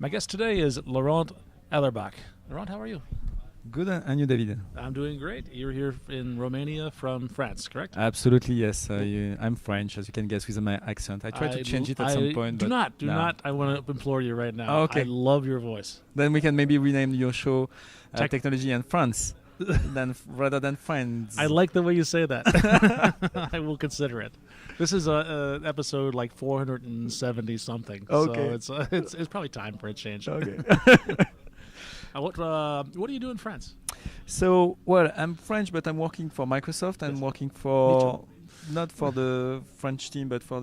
My guest today is Laurent Ellerbach. Laurent, how are you? Good, and you, David? I'm doing great. You're here in Romania from France, correct? Absolutely, yes. I'm French, as you can guess, with my accent. I try to change it at some point. Do but not. I want to implore you right now. Oh, okay. I love your voice. Then we can maybe rename your show Tech- Technology and France rather than Friends. I like the way you say that. I will consider it. This is a episode like 470 something. Okay. So it's probably time for a change. Okay. What do you do in France? So, well, I'm French, but I'm working for Microsoft. I'm Yes. working for not for the French team, but for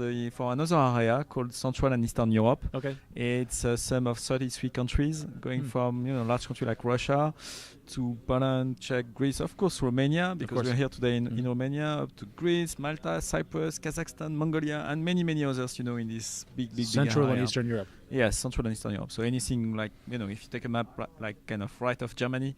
another area called Central and Eastern Europe. Okay. It's a sum of 33 countries, going from large country like Russia to Poland, Czech, Greece, of course Romania, because we're here today in Romania, up to Greece, Malta, Cyprus, Kazakhstan, Mongolia, and many others. In this big Central area. and Eastern Europe. Yes, Central and Eastern Europe. So anything like if you take a map like kind of right of Germany,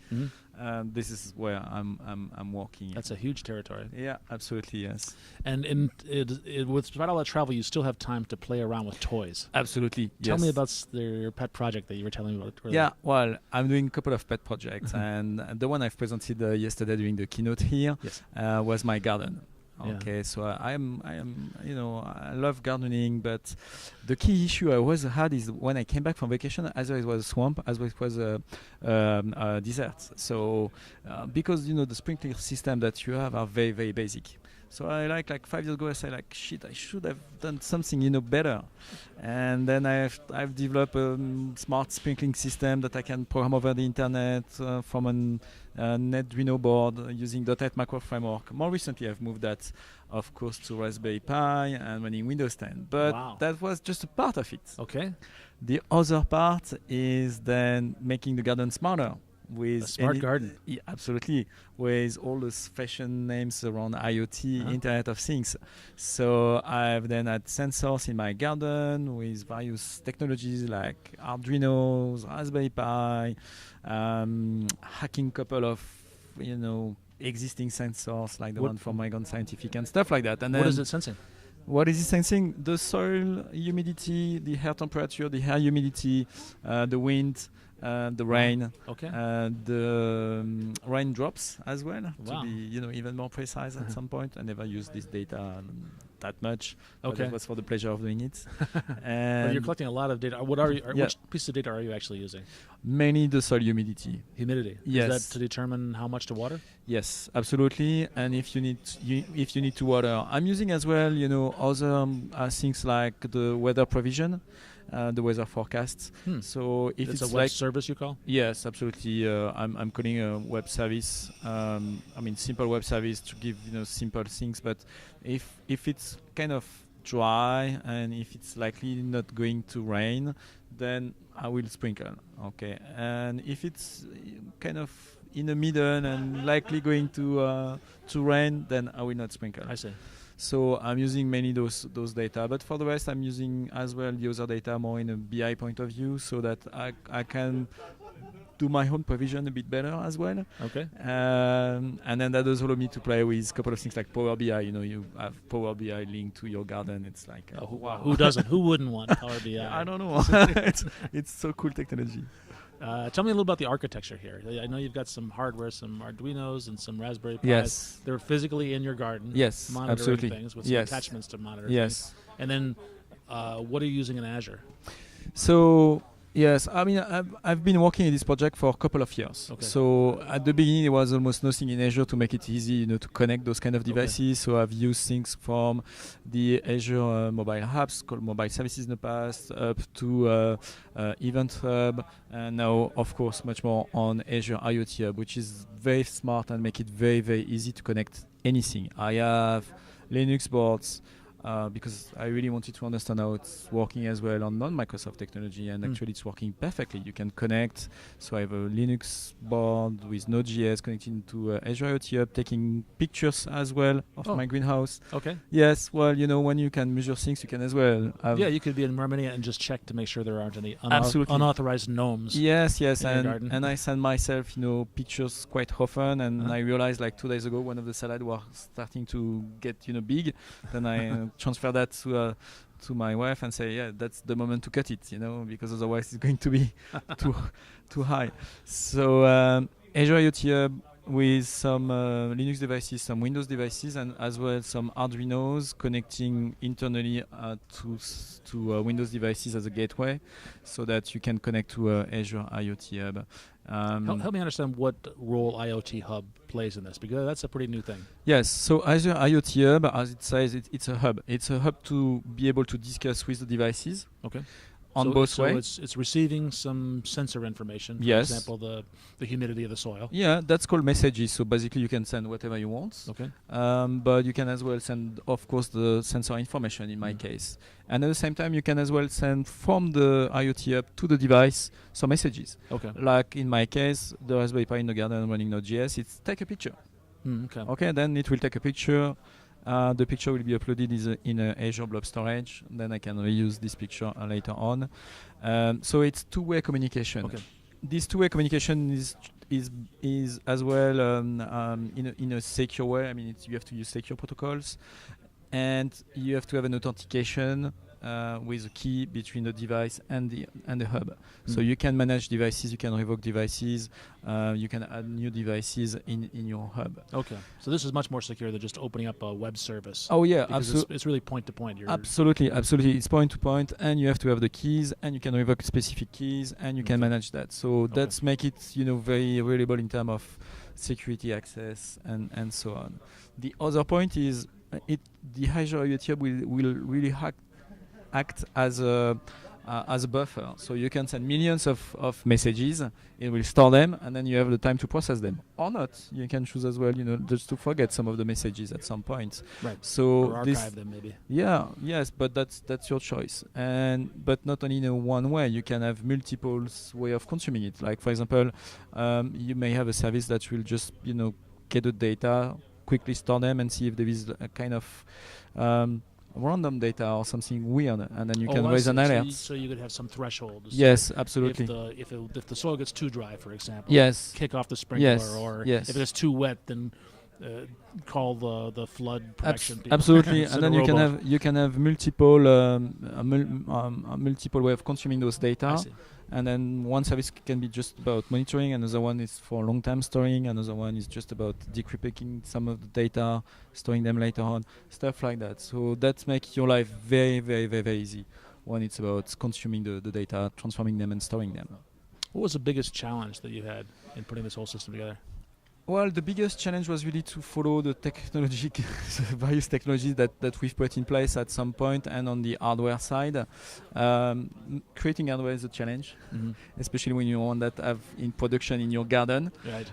this is where I'm working. That's a huge territory. Yeah, absolutely, yes. And despite all that travel, you still have time to play around with toys. Absolutely. Tell yes. me about your pet project that you were telling me about earlier. Yeah, well, I'm doing a couple of pet projects, and the one I've presented yesterday during the keynote here was my garden. Okay, so I love gardening, but the key issue I always had is when I came back from vacation, either it was a swamp, as it was a desert. So because the sprinkler system that you have are very, very basic. So I like 5 years ago I said shit, I should have done something better, and then I've developed a smart sprinkling system that I can program over the internet from an Arduino board using .NET Macro framework. More recently I've moved that of course to Raspberry Pi and running Windows 10, but that was just a part of it. Okay. The other part is then making the garden smarter. With a smart garden. Yeah, absolutely. With all those fashion names around IoT, Internet of Things. So I've then had sensors in my garden with various technologies like Arduinos, Raspberry Pi, hacking couple of, existing sensors like the one from Oregon Scientific and stuff like that. And what is it sensing? What is it sensing? The soil humidity, the air temperature, the air humidity, the wind, the rain, the raindrops as well, to be even more precise at some point. I never used this data that much. But it was for the pleasure of doing it. And you're collecting a lot of data. Which piece of data are you actually using? Mainly the soil humidity. Humidity. Yes. Is that to determine how much to water? Yes, absolutely. And if you need to water, I'm using as well, other things like the weather provision. The weather forecasts. So if it's a web service you call? Yes, absolutely. I'm calling a web service. Simple web service to give simple things. But if it's kind of dry and if it's likely not going to rain, then I will sprinkle. Okay. And if it's kind of in the middle and likely going to rain, then I will not sprinkle. I see. So I'm using mainly those data, but for the rest I'm using as well the other data more in a BI point of view, so that I can do my own provision a bit better as well. Okay. And then that does allow me to play with a couple of things like Power BI. You have Power BI linked to your garden. It's like wow. Who doesn't? Who wouldn't want Power BI? I don't know. it's so cool technology. Tell me a little about the architecture here. I know you've got some hardware, some Arduinos and some Raspberry Pis. Yes. They're physically in your garden. Yes, monitoring absolutely. things with some attachments to monitor things. And then what are you using in Azure? So yes, I've been working in this project for a couple of years. Okay. So at the beginning, there was almost nothing in Azure to make it easy, to connect those kind of devices. So I've used things from the Azure mobile apps called mobile services in the past, up to Event Hub, and now, of course, much more on Azure IoT Hub, which is very smart and make it very, very easy to connect anything. I have Linux boards. Because I really wanted to understand how it's working as well on non-Microsoft technology, and actually it's working perfectly. You can connect. So I have a Linux board with Node.js connecting to Azure IoT Hub, taking pictures as well of my greenhouse. Okay. Yes, well, when you can measure things, you can as well have... Yeah, you could be in Romania and just check to make sure there aren't any unauthorized gnomes. Yes, in your garden. And I send myself, pictures quite often, and I realized 2 days ago one of the salad was starting to get, big. Then I transfer that to my wife and say, yeah, that's the moment to cut it, because otherwise it's going to be too high. So Azure IoT Hub with some Linux devices, some Windows devices, and as well some Arduinos connecting internally to Windows devices as a gateway, so that you can connect to Azure IoT Hub. Help me understand what role IoT Hub plays in this, because that's a pretty new thing. Yes, so Azure IoT Hub, as it says, it's a hub. It's a hub to be able to discuss with the devices. Okay. On both ways. So it's receiving some sensor information, for yes. example, the humidity of the soil. Yeah, that's called messages. So basically you can send whatever you want. Okay. But you can as well send, of course, the sensor information in my case. And at the same time, you can as well send from the IoT Hub to the device some messages. Okay. Like in my case, the Raspberry Pi in the garden running Node.js, it's take a picture. Okay. Okay, then it will take a picture. The picture will be uploaded in Azure Blob Storage. Then I can reuse this picture later on. So it's two-way communication. Okay. This two-way communication is as well in a secure way. I mean, you have to use secure protocols, and you have to have an authentication with a key between the device and the hub. So you can manage devices, you can revoke devices, you can add new devices in your hub. Okay, so this is much more secure than just opening up a web service. Oh yeah, absolutely. It's really point to point. Absolutely. It's point to point, and you have to have the keys, and you can revoke specific keys, and you can manage that. So that's make it very reliable in terms of security access and so on. The other point is the Azure IoT Hub will really act as a buffer, so you can send millions of messages, it will store them, and then you have the time to process them or not. You can choose as well, just to forget some of the messages at some point. Right. So or archive them maybe. Yes, but that's your choice. But not only in one way, you can have multiple way of consuming it. Like for example, you may have a service that will just get the data, quickly store them, and see if there is a kind of random data or something weird, and then you can raise an alert. So you could have some threshold. Yes, absolutely. If the soil gets too dry, for example, yes, kick off the sprinkler, yes. or yes. if it's too wet, then call the flood protection people. Absolutely, and then you can have multiple multiple way of consuming those data. And then one service can be just about monitoring, another one is for long-term storing, another one is just about decrypting some of the data, storing them later on, stuff like that. So that makes your life very, very, very, very easy when it's about consuming the data, transforming them and storing them. What was the biggest challenge that you had in putting this whole system together? Well, the biggest challenge was really to follow the various technologies that we've put in place at some point, and on the hardware side. Creating hardware is a challenge, especially when you want that have in production in your garden. Right.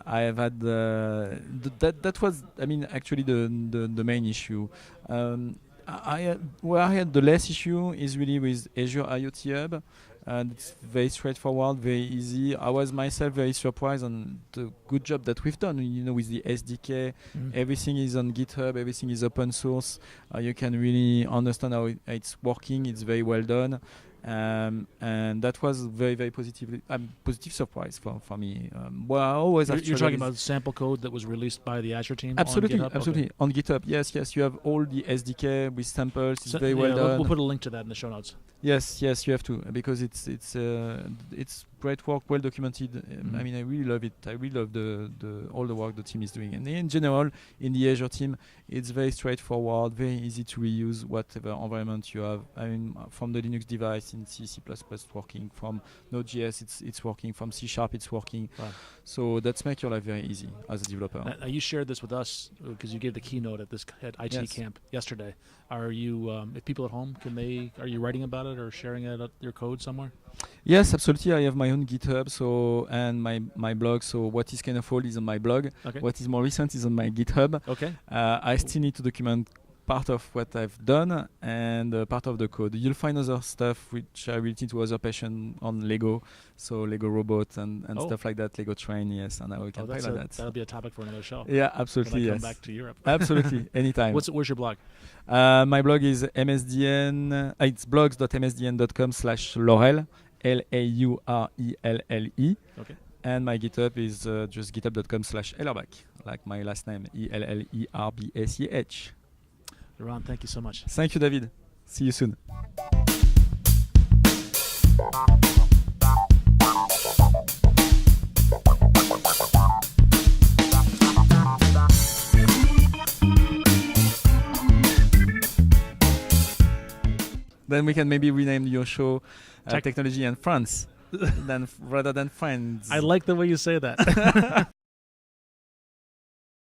I have had that was, actually the main issue. Where I had the less issue is really with Azure IoT Hub. And it's very straightforward, very easy. I was myself very surprised on the good job that we've done. With the SDK, everything is on GitHub, everything is open source. You can really understand how it's working. It's very well done. And that was very, very positive surprise for me. Well, I always you're talking about sample code that was released by the Azure team. Absolutely, on GitHub? absolutely. Okay. On GitHub, yes. You have all the SDK with samples. It's very well done. We'll put a link to that in the show notes. Yes, you have to, because it's great work, well documented. I really love it. I really love all the work the team is doing. And in general, in the Azure team, it's very straightforward, very easy to reuse whatever environment you have. From the Linux device in C++ it's working, from Node.js it's working, from C# it's working. Wow. So that's make your life very easy as a developer. Now you shared this with us because you gave the keynote at IT camp yesterday. Are you, if people at home, are you writing about it or sharing your code somewhere? Yes, absolutely. I have my own GitHub, and my blog. So what is kind of old is on my blog. Okay. What is more recent is on my GitHub. Okay. I still need to document part of what I've done and part of the code. You'll find other stuff which are related to other passion on Lego, so Lego robots and stuff like that, Lego train, yes, and we can play like that. That'll be a topic for another show. Yeah, absolutely, when I yes. come back to Europe. Absolutely, anytime. Where's your blog? My blog is MSDN. It's blogs.msdn.com/Laurel, LAURELLE. Okay. And my GitHub is just github.com/Ellerbach, like my last name, ELLERBACH. Laurent, thank you so much. Thank you, David. See you soon. Then we can maybe rename your show Technology and France rather than Friends. I like the way you say that.